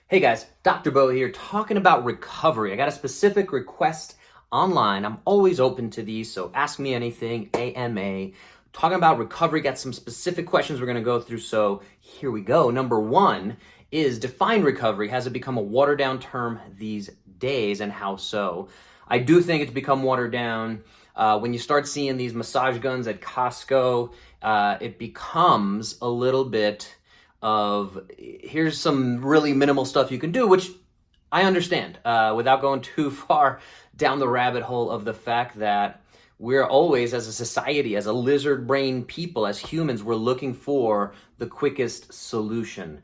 Hey guys, Dr. Bo here talking about recovery. I got a specific request online. I'm always open to these, so ask me anything, AMA. Talking about recovery, got some specific questions we're going to go through, so here we go. Number one is define recovery. Has it become a watered down term these days, and how so? I do think it's become watered down. When you start seeing these massage guns at Costco, it becomes a little bit of here's some really minimal stuff you can do, which I understand, without going too far down the rabbit hole of the fact that we're always, as a society, as a lizard brain people, as humans, we're looking for the quickest solution.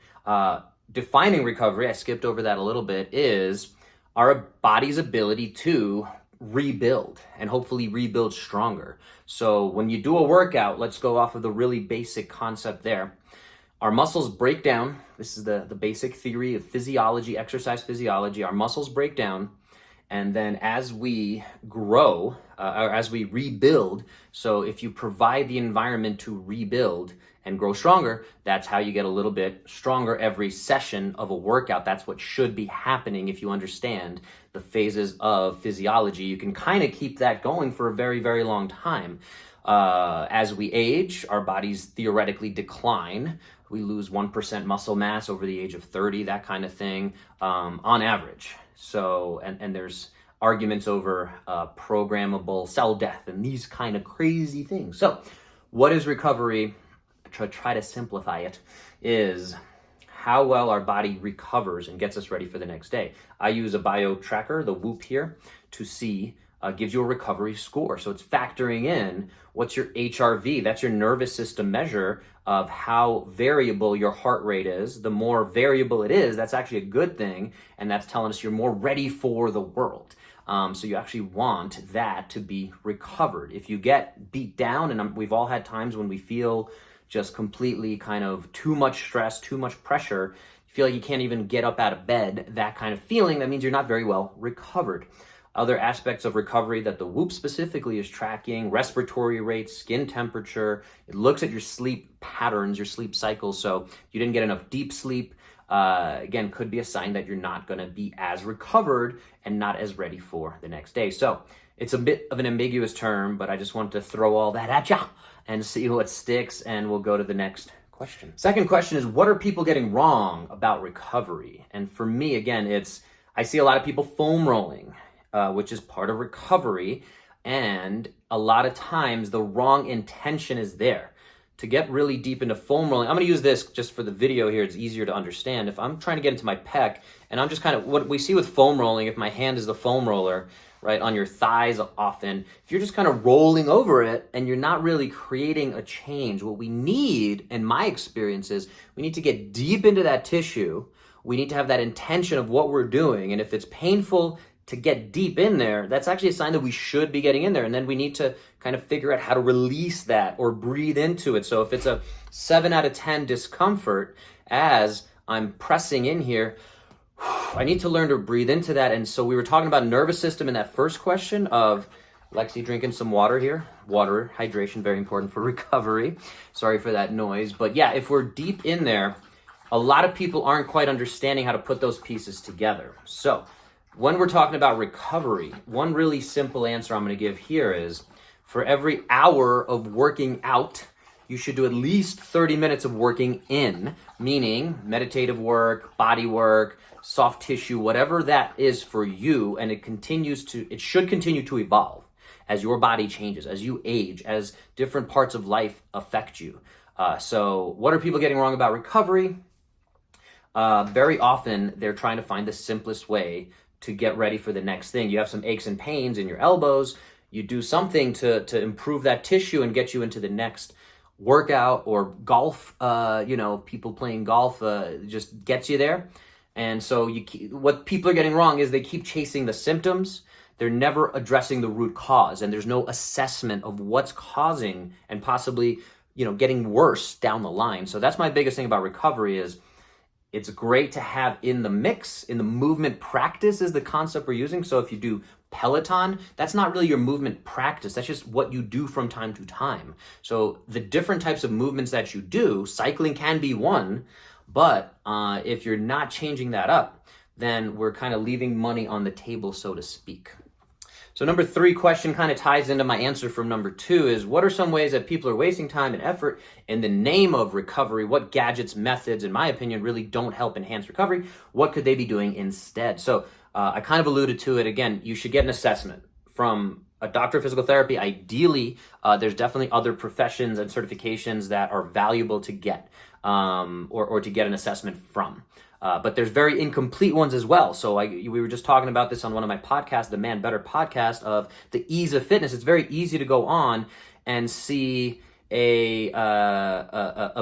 Defining recovery, I skipped over that a little bit, is our body's ability to rebuild and hopefully rebuild stronger. So when you do a workout, let's go off of the really basic concept there. Our muscles break down. This is the basic theory of physiology, exercise physiology. Our muscles break down, and then as we grow, or as we rebuild, so if you provide the environment to rebuild and grow stronger, that's how you get a little bit stronger every session of a workout. That's what should be happening if you understand the phases of physiology. You can kind of keep that going for a very, very long time. As we age, our bodies theoretically decline. We lose 1% muscle mass over the age of 30, that kind of thing, on average. So, and there's arguments over programmable cell death and these kind of crazy things. So, what is recovery? To try to simplify it, is how well our body recovers and gets us ready for the next day. I use a bio tracker, the Whoop here, to see, gives you a recovery score. So it's factoring in what's your HRV, that's your nervous system measure of how variable your heart rate is. The more variable it is, that's actually a good thing, and that's telling us you're more ready for the world. So you actually want that to be recovered. If you get beat down, and we've all had times when we feel just completely kind of too much stress, too much pressure, you feel like you can't even get up out of bed, that kind of feeling, that means you're not very well recovered. Other aspects of recovery that the Whoop specifically is tracking: respiratory rate, skin temperature. It looks at your sleep patterns, your sleep cycles. So if you didn't get enough deep sleep, again, could be a sign that you're not going to be as recovered and not as ready for the next day. So it's a bit of an ambiguous term, but I just wanted to throw all that at ya and see what sticks, and we'll go to the next question. Second question is, what are people getting wrong about recovery? And for me, again, I see a lot of people foam rolling, which is part of recovery, and a lot of times the wrong intention is there. To get really deep into foam rolling, I'm going to use this just for the video here. It's easier to understand. If I'm trying to get into my pec, and I'm just kind of, what we see with foam rolling, if my hand is the foam roller, right, on your thighs often, if you're just kind of rolling over it and you're not really creating a change, what we need, in my experience, is we need to get deep into that tissue. We need to have that intention of what we're doing. And if it's painful to get deep in there, that's actually a sign that we should be getting in there. And then we need to kind of figure out how to release that or breathe into it. So if it's a 7 out of 10 discomfort as I'm pressing in here, I need to learn to breathe into that. And so we were talking about nervous system in that first question of Lexi drinking some water here. Water, hydration, very important for recovery. Sorry for that noise. But yeah, if we're deep in there, a lot of people aren't quite understanding how to put those pieces together. So when we're talking about recovery, one really simple answer I'm going to give here is, for every hour of working out, you should do at least 30 minutes of working in, meaning meditative work, body work, soft tissue, whatever that is for you. And it should continue to evolve as your body changes, as you age, as different parts of life affect you. So what are people getting wrong about recovery? Very often they're trying to find the simplest way to get ready for the next thing. You have some aches and pains in your elbows. You do something to improve that tissue and get you into the next workout, or golf. People playing golf just gets you there. And so what people are getting wrong is they keep chasing the symptoms. They're never addressing the root cause, and there's no assessment of what's causing and possibly, getting worse down the line. So that's my biggest thing about recovery is, it's great to have in the mix. In the movement practice is the concept we're using. So if you do Peloton, that's not really your movement practice. That's just what you do from time to time. So the different types of movements that you do, cycling can be one, But if you're not changing that up, then we're kind of leaving money on the table, so to speak. So number 3 question kind of ties into my answer from number 2 is, what are some ways that people are wasting time and effort in the name of recovery? What gadgets, methods, in my opinion, really don't help enhance recovery? What could they be doing instead? So I kind of alluded to it. Again, you should get an assessment from a doctor of physical therapy. Ideally, there's definitely other professions and certifications that are valuable to get or to get an assessment from. But there's very incomplete ones as well. So we were just talking about this on one of my podcasts, the Man Better podcast, of the ease of fitness. It's very easy to go on and see a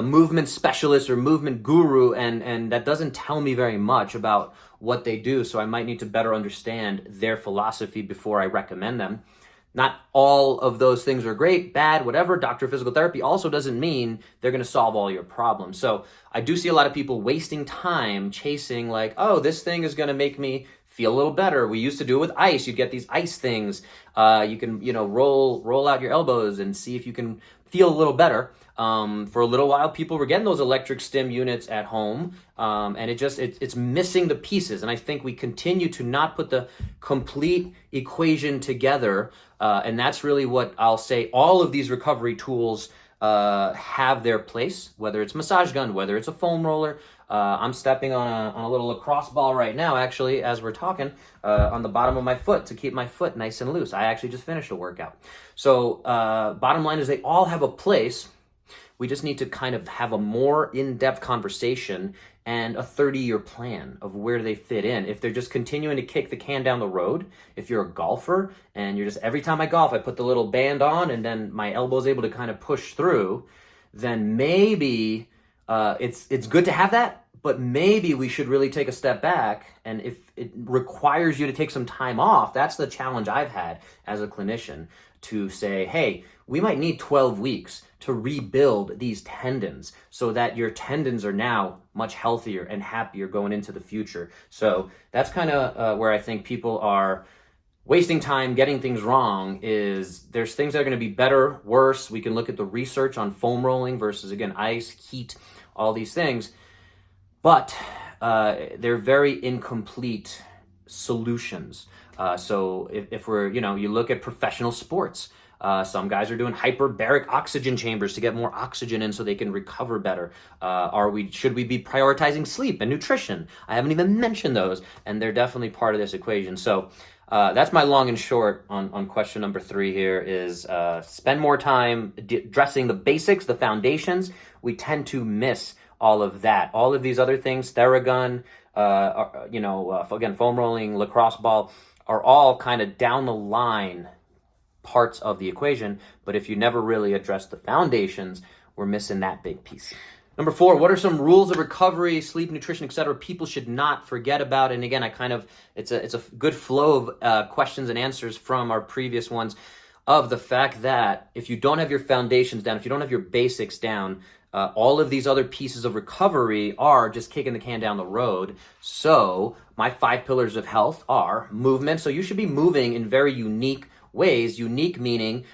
movement specialist or movement guru, and that doesn't tell me very much about what they do. So I might need to better understand their philosophy before I recommend them. Not all of those things are great, bad, whatever. Doctor of physical therapy also doesn't mean they're going to solve all your problems. So I do see a lot of people wasting time chasing like, oh, this thing is going to make me feel a little better. We used to do it with ice. You'd get these ice things. You can, roll out your elbows and see if you can feel a little better. For a little while, people were getting those electric stim units at home, and it's missing the pieces. And I think we continue to not put the complete equation together, and that's really what I'll say. All of these recovery tools have their place, whether it's massage gun, whether it's a foam roller. I'm stepping on a little lacrosse ball right now, actually, as we're talking, on the bottom of my foot to keep my foot nice and loose. I actually just finished a workout. So bottom line is they all have a place. We just need to kind of have a more in-depth conversation and a 30-year plan of where they fit in. If they're just continuing to kick the can down the road, if you're a golfer and you're just, every time I golf, I put the little band on and then my elbow's able to kind of push through, then maybe it's good to have that, but maybe we should really take a step back. And if it requires you to take some time off, that's the challenge I've had as a clinician, to say, hey, we might need 12 weeks to rebuild these tendons so that your tendons are now much healthier and happier going into the future. So that's kind of where I think people are wasting time, getting things wrong. Is there's things that are going to be better, worse. We can look at the research on foam rolling versus, again, ice, heat, all these things. But they're very incomplete solutions. So if we're, you look at professional sports, some guys are doing hyperbaric oxygen chambers to get more oxygen in so they can recover better. Should we be prioritizing sleep and nutrition? I haven't even mentioned those, and they're definitely part of this equation. So that's my long and short on question number 3 here is spend more time addressing the basics, the foundations. We tend to miss all of that. All of these other things, Theragun, again, foam rolling, lacrosse ball, are all kind of down the line parts of the equation. But if you never really address the foundations, we're missing that big piece. Number 4, what are some rules of recovery, sleep, nutrition, etc. people should not forget about? And again, it's a good flow of questions and answers from our previous ones, of the fact that if you don't have your foundations down, if you don't have your basics down, all of these other pieces of recovery are just kicking the can down the road. So my 5 pillars of health are movement. So you should be moving in very unique ways. Unique meaning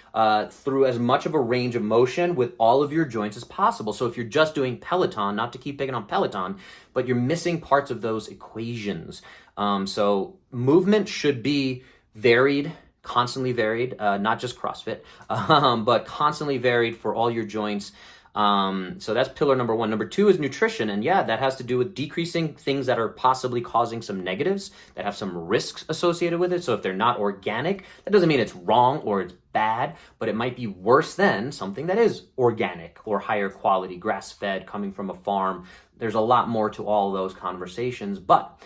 through as much of a range of motion with all of your joints as possible. So if you're just doing Peloton, not to keep picking on Peloton, but you're missing parts of those equations. So movement should be varied, constantly varied, not just CrossFit, but constantly varied for all your joints. So that's pillar number 1. Number 2 is nutrition. And yeah, that has to do with decreasing things that are possibly causing some negatives, that have some risks associated with it. So if they're not organic, that doesn't mean it's wrong or it's bad, but it might be worse than something that is organic or higher quality, grass-fed, coming from a farm. There's a lot more to all those conversations, but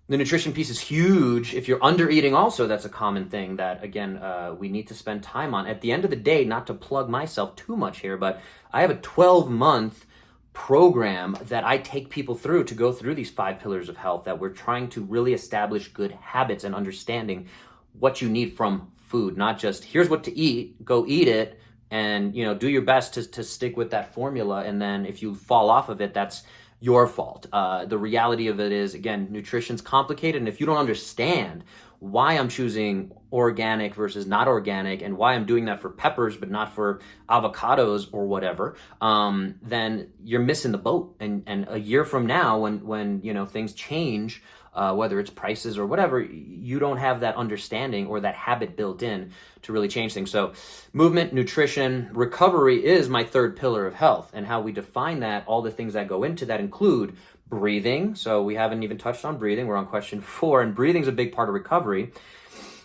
the nutrition piece is huge. If you're under eating also, that's a common thing that, again, we need to spend time on. At the end of the day, not to plug myself too much here, but I have a 12-month program that I take people through to go through these 5 pillars of health, that we're trying to really establish good habits and understanding what you need from food, not just here's what to eat, go eat it, and do your best to stick with that formula. And then if you fall off of it, that's your fault. The reality of it is, again, nutrition's complicated, and if you don't understand why I'm choosing organic versus not organic, and why I'm doing that for peppers but not for avocados or whatever, then you're missing the boat. And a year from now, when things change, whether it's prices or whatever, you don't have that understanding or that habit built in to really change things. So movement, nutrition, recovery is my third pillar of health. And how we define that, all the things that go into that include breathing. So we haven't even touched on breathing. We're on question 4, and breathing is a big part of recovery.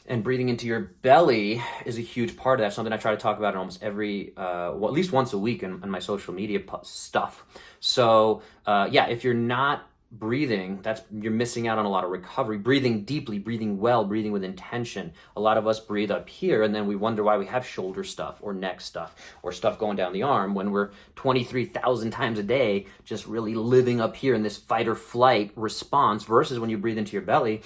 And breathing into your belly is a huge part of that. Something I try to talk about in almost every, at least once a week in my social media stuff. So if you're not breathing, you're missing out on a lot of recovery. Breathing deeply, breathing well, breathing with intention. A lot of us breathe up here, and then we wonder why we have shoulder stuff or neck stuff or stuff going down the arm when we're 23,000 times a day just really living up here in this fight or flight response, versus when you breathe into your belly,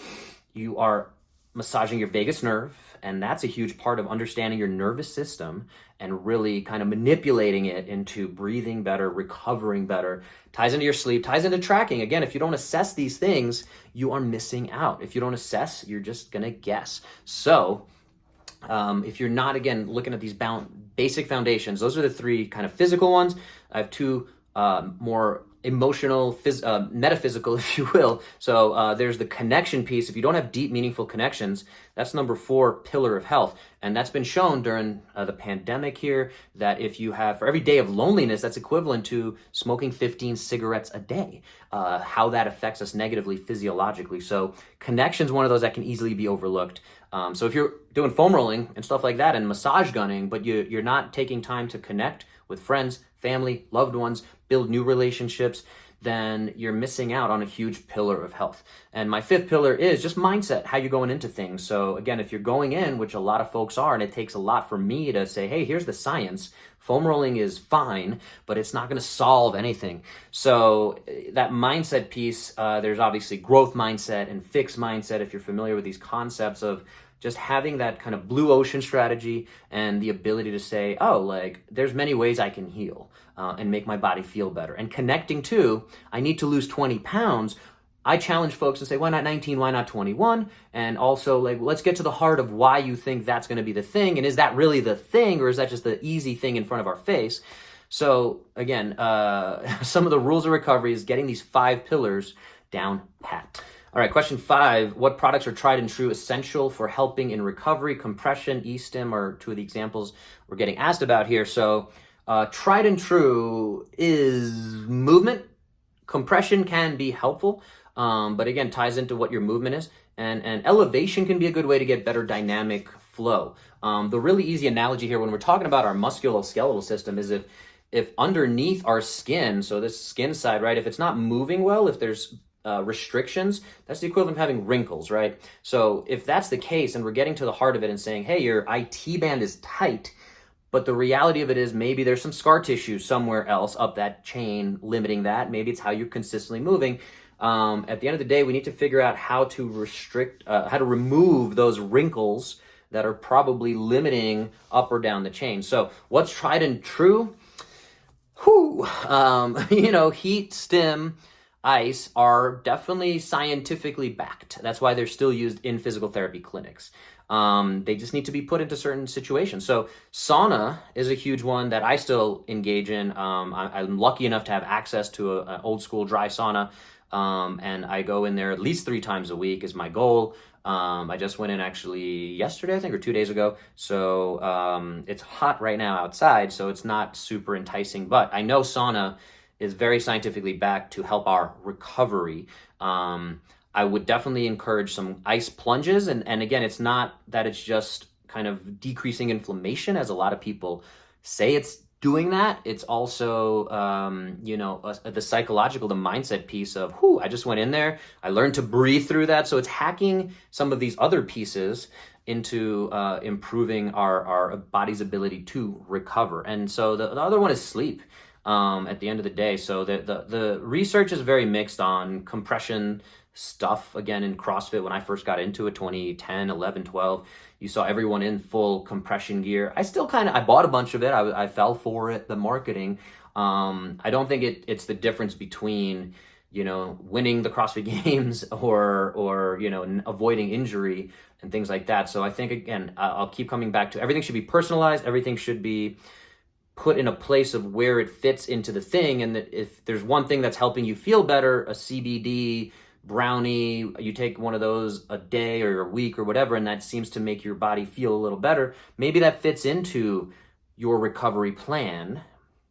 you are massaging your vagus nerve, and that's a huge part of understanding your nervous system and really kind of manipulating it into breathing better, recovering better. Ties into your sleep, ties into tracking. Again, if you don't assess these things, you are missing out. If you don't assess, you're just gonna guess. So if you're not, again, looking at these basic foundations, those are the 3 kind of physical ones. I have 2 more emotional, metaphysical, if you will. So there's the connection piece. If you don't have deep, meaningful connections, that's number 4 pillar of health. And that's been shown during the pandemic here, that if you have, for every day of loneliness, that's equivalent to smoking 15 cigarettes a day, how that affects us negatively physiologically. So connection's one of those that can easily be overlooked. So if you're doing foam rolling and stuff like that and massage gunning, but you're not taking time to connect with friends, family, loved ones, build new relationships, then you're missing out on a huge pillar of health. And my 5th pillar is just mindset, how you're going into things. So again, if you're going in, which a lot of folks are, and it takes a lot for me to say, hey, here's the science. Foam rolling is fine, but it's not going to solve anything. So that mindset piece, there's obviously growth mindset and fixed mindset, if you're familiar with these concepts of just having that kind of blue ocean strategy and the ability to say, oh, like there's many ways I can heal and make my body feel better. And connecting to, I need to lose 20 pounds. I challenge folks to say, why not 19? Why not 21? And also, like, let's get to the heart of why you think that's going to be the thing. And is that really the thing, or is that just the easy thing in front of our face? So again, some of the rules of recovery is getting these 5 pillars down pat. All right, question 5, what products are tried and true essential for helping in recovery? Compression, E-stim are 2 of the examples we're getting asked about here. So tried and true is movement. Compression can be helpful, but again, ties into what your movement is. And elevation can be a good way to get better dynamic flow. The really easy analogy here when we're talking about our musculoskeletal system is if underneath our skin, so this skin side, right, if it's not moving well, if there's restrictions, that's the equivalent of having wrinkles, right? So if that's the case, and we're getting to the heart of it and saying, hey, your IT band is tight, but the reality of it is maybe there's some scar tissue somewhere else up that chain limiting that. Maybe it's how you're consistently moving. At the end of the day, we need to figure out how to remove those wrinkles that are probably limiting up or down the chain. So what's tried and true? Heat, stim, ice are definitely scientifically backed. That's why they're still used in physical therapy clinics. They just need to be put into certain situations. So sauna is a huge one that I still engage in. I'm lucky enough to have access to an old school dry sauna. And I go in there at least 3 times a week is my goal. I just went in actually yesterday, I think, or 2 days ago. So it's hot right now outside, so it's not super enticing. But I know sauna is very scientifically backed to help our recovery. I would definitely encourage some ice plunges. And again, it's not that it's just kind of decreasing inflammation, as a lot of people say it's doing that. It's also, the psychological, the mindset piece of, I just went in there. I learned to breathe through that. So it's hacking some of these other pieces into improving our body's ability to recover. And so the other one is sleep. At the end of the day. So the research is very mixed on compression stuff. Again, in CrossFit, when I first got into it, 2010, 11, 12, you saw everyone in full compression gear. I bought a bunch of it. I fell for it, the marketing. I don't think it's the difference between winning the CrossFit Games or avoiding injury and things like that. So I think, again, I'll keep coming back to everything should be personalized. Everything should be put in a place of where it fits into the thing. And that if there's one thing that's helping you feel better, a CBD brownie, you take one of those a day or a week or whatever, and that seems to make your body feel a little better, maybe that fits into your recovery plan.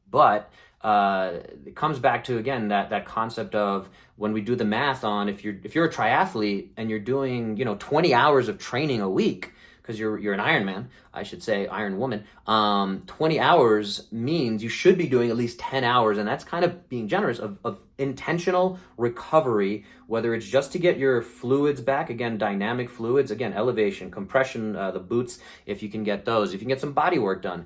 But it comes back to, again, that concept of when we do the math on if you're a triathlete and you're doing 20 hours of training a week, because you're an Ironman, I should say, Iron Woman. 20 hours means you should be doing at least 10 hours, and that's kind of being generous of intentional recovery, whether it's just to get your fluids back, again, dynamic fluids, again, elevation, compression, the boots, if you can get those, if you can get some body work done.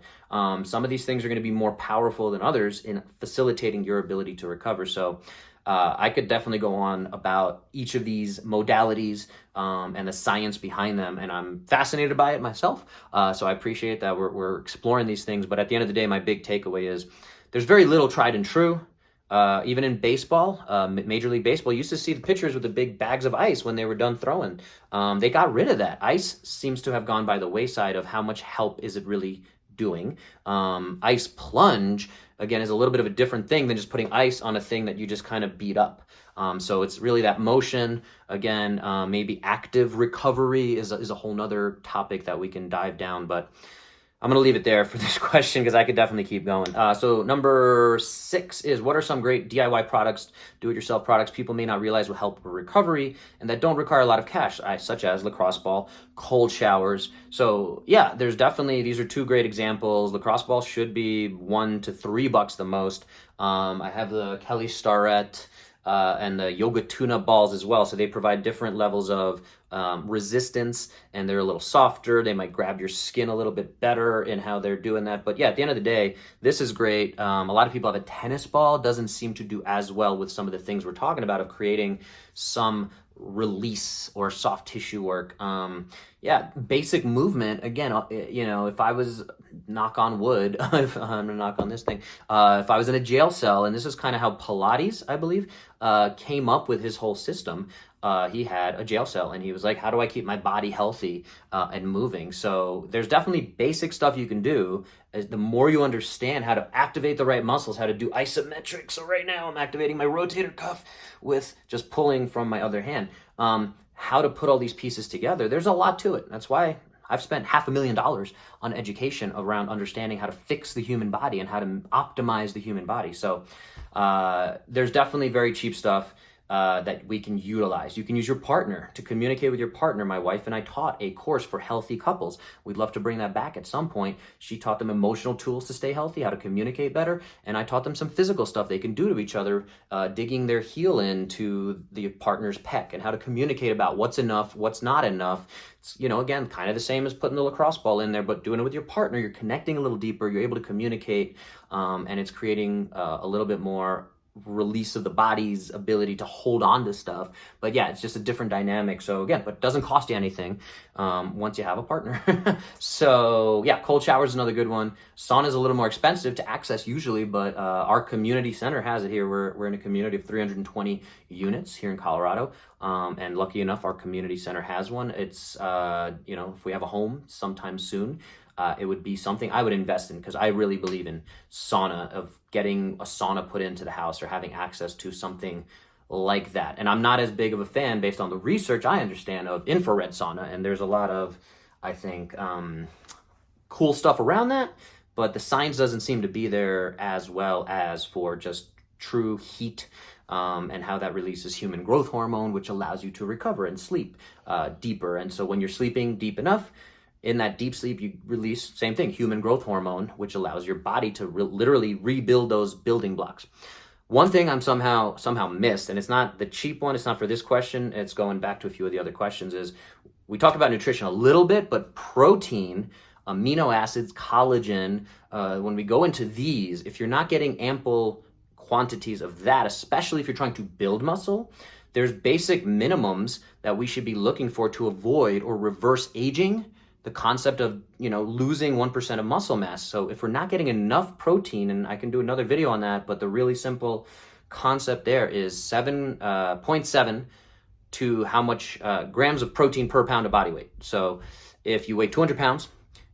Some of these things are going to be more powerful than others in facilitating your ability to recover. So I could definitely go on about each of these modalities and the science behind them, and I'm fascinated by it myself. So I appreciate that we're exploring these things. But at the end of the day, my big takeaway is there's very little tried and true. Even in baseball, Major League Baseball, you used to see the pitchers with the big bags of ice when they were done throwing. They got rid of that. Ice seems to have gone by the wayside of how much help is it really doing. Ice plunge, again, is a little bit of a different thing than just putting ice on a thing that you just kind of beat up. So it's really that motion. Again, maybe active recovery is a whole nother topic that we can dive down, but I'm going to leave it there for this question because I could definitely keep going. So number 6 is, what are some great DIY products, do-it-yourself products people may not realize will help with recovery and that don't require a lot of cash, such as lacrosse ball, cold showers. So yeah, these are 2 great examples. Lacrosse ball should be $1 to $3 the most. I have the Kelly Starrett and the Yoga Tune-Up balls as well. So they provide different levels of resistance, and they're a little softer. They might grab your skin a little bit better in how they're doing that. But yeah, at the end of the day, this is great. A lot of people have a tennis ball. Doesn't seem to do as well with some of the things we're talking about of creating some release or soft tissue work. Yeah, basic movement. Again, if I was, knock on wood, if I'm gonna knock on this thing, if I was in a jail cell, and this is kind of how Pilates, I believe, came up with his whole system. He had a jail cell, and he was like, how do I keep my body healthy and moving? So there's definitely basic stuff you can do. As the more you understand how to activate the right muscles, how to do isometric. So right now I'm activating my rotator cuff with just pulling from my other hand. How to put all these pieces together. There's a lot to it. That's why I've spent $500,000 on education around understanding how to fix the human body and how to optimize the human body. So there's definitely very cheap stuff that we can utilize. You can use your partner to communicate with your partner. My wife and I taught a course for healthy couples. We'd love to bring that back at some point. She taught them emotional tools to stay healthy, how to communicate better, and I taught them some physical stuff they can do to each other, digging their heel into the partner's pec and how to communicate about what's enough, what's not enough. It's, again, kind of the same as putting the lacrosse ball in there, but doing it with your partner. You're connecting a little deeper. You're able to communicate, and it's creating a little bit more release of the body's ability to hold on to stuff. But yeah, it's just a different dynamic. So again, but it doesn't cost you anything once you have a partner. So yeah, cold shower is another good one. Sauna is a little more expensive to access usually, but our community center has it here. We're in a community of 320 units here in Colorado. And lucky enough, our community center has one. It's, if we have a home sometime soon, it would be something I would invest in, because I really believe in sauna, of getting a sauna put into the house or having access to something like that. And I'm not as big of a fan, based on the research I understand, of infrared sauna. And there's a lot of, I think, cool stuff around that, but the science doesn't seem to be there as well as for just true heat. And how that releases human growth hormone, which allows you to recover and sleep deeper. And so when you're sleeping deep enough, in that deep sleep, you release, same thing, human growth hormone, which allows your body to literally rebuild those building blocks. One thing I'm somehow missed, and it's not the cheap one, it's not for this question, it's going back to a few of the other questions, is we talked about nutrition a little bit, but protein, amino acids, collagen, when we go into these, if you're not getting ample quantities of that, especially if you're trying to build muscle, there's basic minimums that we should be looking for to avoid or reverse aging, the concept of, losing 1% of muscle mass. So if we're not getting enough protein, and I can do another video on that, but the really simple concept there is 7.7 to how much grams of protein per pound of body weight. So if you weigh 200 pounds,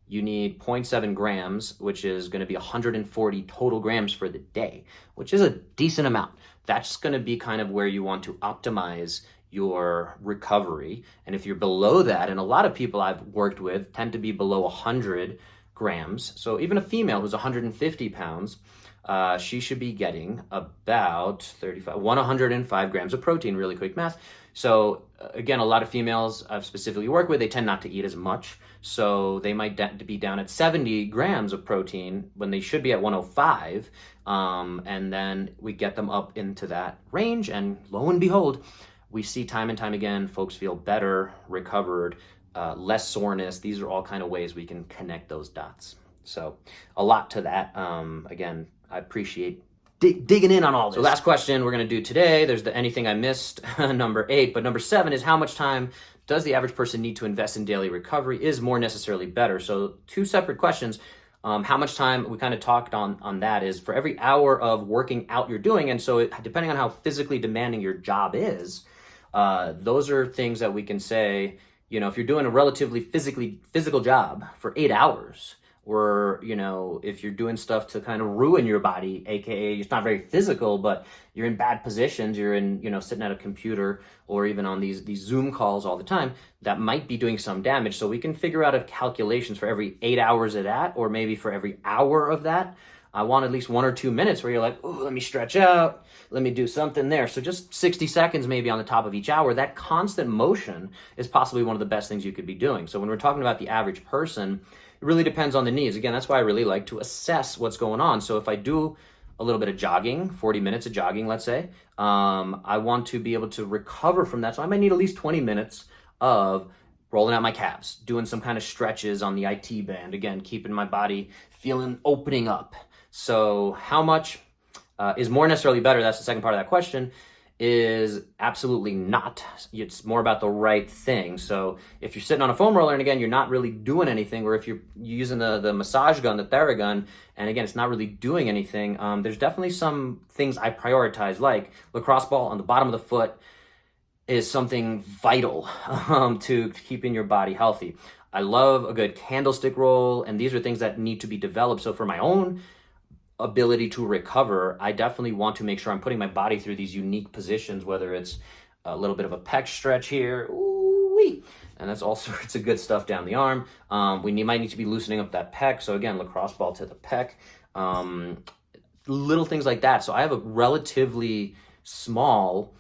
you need 0.7 grams, which is going to be 140 total grams for the day, which is a decent amount. That's going to be kind of where you want to optimize your recovery. And if you're below that, and a lot of people I've worked with tend to be below 100 grams. So even a female who's 150 pounds, she should be getting about 105 grams of protein, really quick math. So again, a lot of females I've specifically worked with, they tend not to eat as much. So they might be down at 70 grams of protein when they should be at 105. And then we get them up into that range, and lo and behold, we see time and time again, folks feel better, recovered, less soreness. These are all kind of ways we can connect those dots. So a lot to that. Again, I appreciate digging in on all this. So last question we're going to do today, there's the anything I missed, number 8, but number 7 is how much time does the average person need to invest in daily recovery? Is more necessarily better? So 2 separate questions. How much time, we kind of talked on that, is for every hour of working out you're doing. And so depending on how physically demanding your job is, those are things that we can say, if you're doing a relatively physical job for 8 hours, or, if you're doing stuff to kind of ruin your body, aka it's not very physical, but you're in bad positions, you're in, sitting at a computer or even on these Zoom calls all the time, that might be doing some damage. So we can figure out calculations for every 8 hours of that, or maybe for every hour of that. I want at least 1 or 2 minutes where you're like, oh, let me stretch out, let me do something there. So just 60 seconds maybe on the top of each hour. That constant motion is possibly one of the best things you could be doing. So when we're talking about the average person, it really depends on the needs. Again, that's why I really like to assess what's going on. So if I do a little bit of jogging, 40 minutes of jogging, let's say, I want to be able to recover from that. So I might need at least 20 minutes of rolling out my calves, doing some kind of stretches on the IT band, again, keeping my body opening up. So how much is more necessarily better? That's the second part of that question. Is absolutely not. It's more about the right thing. So if you're sitting on a foam roller and again, you're not really doing anything, or if you're using the massage gun, the Theragun, and again, it's not really doing anything, there's definitely some things I prioritize, like lacrosse ball on the bottom of the foot is something vital to keeping your body healthy. I love a good candlestick roll, and these are things that need to be developed. So for my own ability to recover, I definitely want to make sure I'm putting my body through these unique positions, whether it's a little bit of a pec stretch here, ooh-wee, and that's all sorts of good stuff down the arm. We might need to be loosening up that pec. So again, lacrosse ball to the pec, little things like that. So I have a relatively small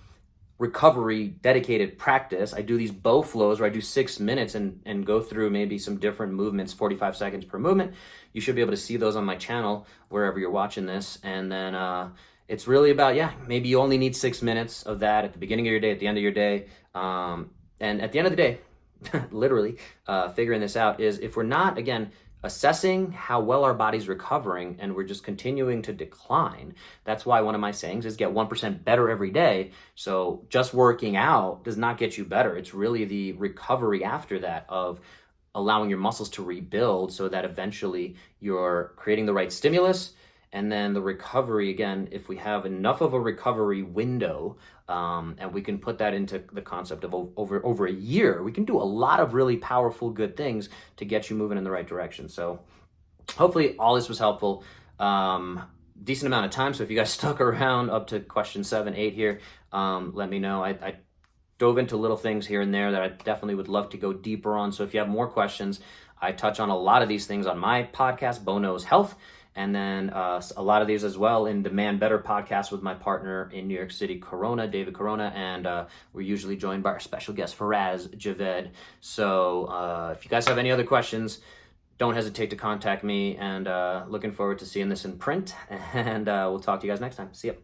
recovery dedicated practice. I do these bow flows where I do 6 minutes and go through maybe some different movements, 45 seconds per movement. You should be able to see those on my channel wherever you're watching this. And then it's really about, maybe you only need 6 minutes of that at the beginning of your day, at the end of your day. And at the end of the day, literally figuring this out is if we're not, again, assessing how well our body's recovering and we're just continuing to decline. That's why one of my sayings is get 1% better every day. So just working out does not get you better. It's really the recovery after that of allowing your muscles to rebuild so that eventually you're creating the right stimulus. And then the recovery, again, if we have enough of a recovery window, and we can put that into the concept of over a year, we can do a lot of really powerful, good things to get you moving in the right direction. So hopefully all this was helpful. Decent amount of time. So if you guys stuck around up to question 7, 8 here, let me know. I dove into little things here and there that I definitely would love to go deeper on. So if you have more questions, I touch on a lot of these things on my podcast, Bo Knows Health. And then a lot of these as well in Demand Better podcast with my partner in New York City, David Corona. And we're usually joined by our special guest, Faraz Javed. So if you guys have any other questions, don't hesitate to contact me. And looking forward to seeing this in print. And we'll talk to you guys next time. See ya.